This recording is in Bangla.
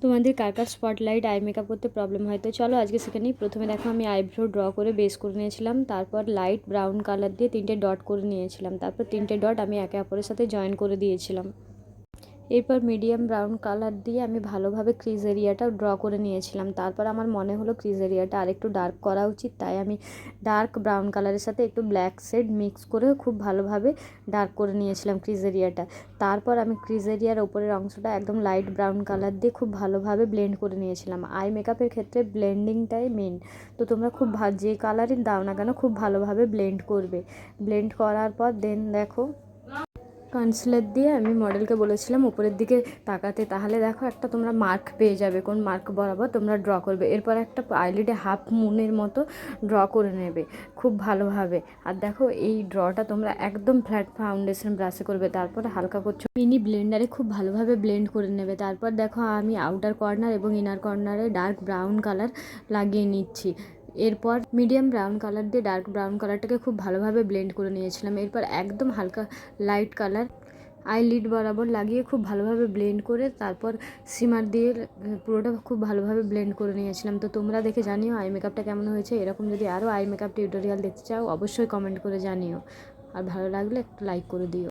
তোমাদের কার কার স্পটলাইট আই মেকআপ করতে প্রবলেম হয় তো চলো আজকে শিখে নিই। প্রথমে দেখো আমি আইব্রো ড্র করে বেস করে নিয়েছিলাম, তারপর লাইট ব্রাউন কালার দিয়ে 3টে ডট করে নিয়েছিলাম, তারপর 3টে ডট আমি একে অপরের সাথে জয়েন করে দিয়েছিলাম। এরপর মিডিয়াম ব্রাউন কালার দিয়ে আমি ভালোভাবে ক্রিজ এরিয়াটা ড্র করে নিয়েছিলাম। তারপর আমার মনে হলো ক্রিজ এরিয়াটা আরেকটু ডার্ক করা উচিত, তাই আমি ডার্ক ব্রাউন কালারের সাথে একটু ব্ল্যাক শেড মিক্স করে খুব ভালোভাবে ডার্ক করে নিয়েছিলাম ক্রিজ এরিয়াটা। তারপর আমি ক্রিজ এরিয়ার ওপরের অংশটা একদম লাইট ব্রাউন কালার দিয়ে খুব ভালোভাবে ব্লেন্ড করে নিয়েছিলাম। আই মেকআপের ক্ষেত্রে ব্লেন্ডিংটাই মেন, তো তোমরা খুব যে কালারই দাও না কেন খুব ভালোভাবে ব্লেন্ড করবে। ব্লেন্ড করার পর দেন দেখো কনসিলার দিয়ে আমি মডেলকে বলেছিলাম উপরের দিকে তাকাতে, তাহলে দেখো একটা তোমরা মার্ক পেয়ে যাবে, কোন মার্ক বরাবর তোমরা ড্র করবে। এরপর একটা আইলিডে হাফ মুনের মতো ড্র করে নেবে খুব ভালোভাবে। আর দেখো এই ড্রটা তোমরা একদম ফ্ল্যাট ফাউন্ডেশন ব্রাশে করবে, তারপর হালকা করছো মিনি ব্লেন্ডারে খুব ভালোভাবে ব্লেন্ড করে নেবে। তারপর দেখো আমি আউটার কর্নার এবং ইনার কর্নারে ডার্ক ব্রাউন কালার লাগিয়ে নিচ্ছি। এরপর মিডিয়াম ব্রাউন কালার দিয়ে ডার্ক ব্রাউন কালারটাকে খুব ভালোভাবে ব্লেন্ড করে নিয়েছিলাম। এরপর একদম হালকা লাইট কালার আইলিড বরাবর লাগিয়ে খুব ভালোভাবে ব্লেন্ড করে তারপর সিমার দিয়ে পুরোটা খুব ভালোভাবে ব্লেন্ড করে নিয়েছিলাম। তো তোমরা দেখে জানিও আই মেকআপটা কেমন হয়েছে। এরকম যদি আরও আই মেকআপ টিউটোরিয়াল দেখতে চাও অবশ্যই কমেন্ট করে জানিও, আর ভালো লাগলে একটু লাইক করে দিও।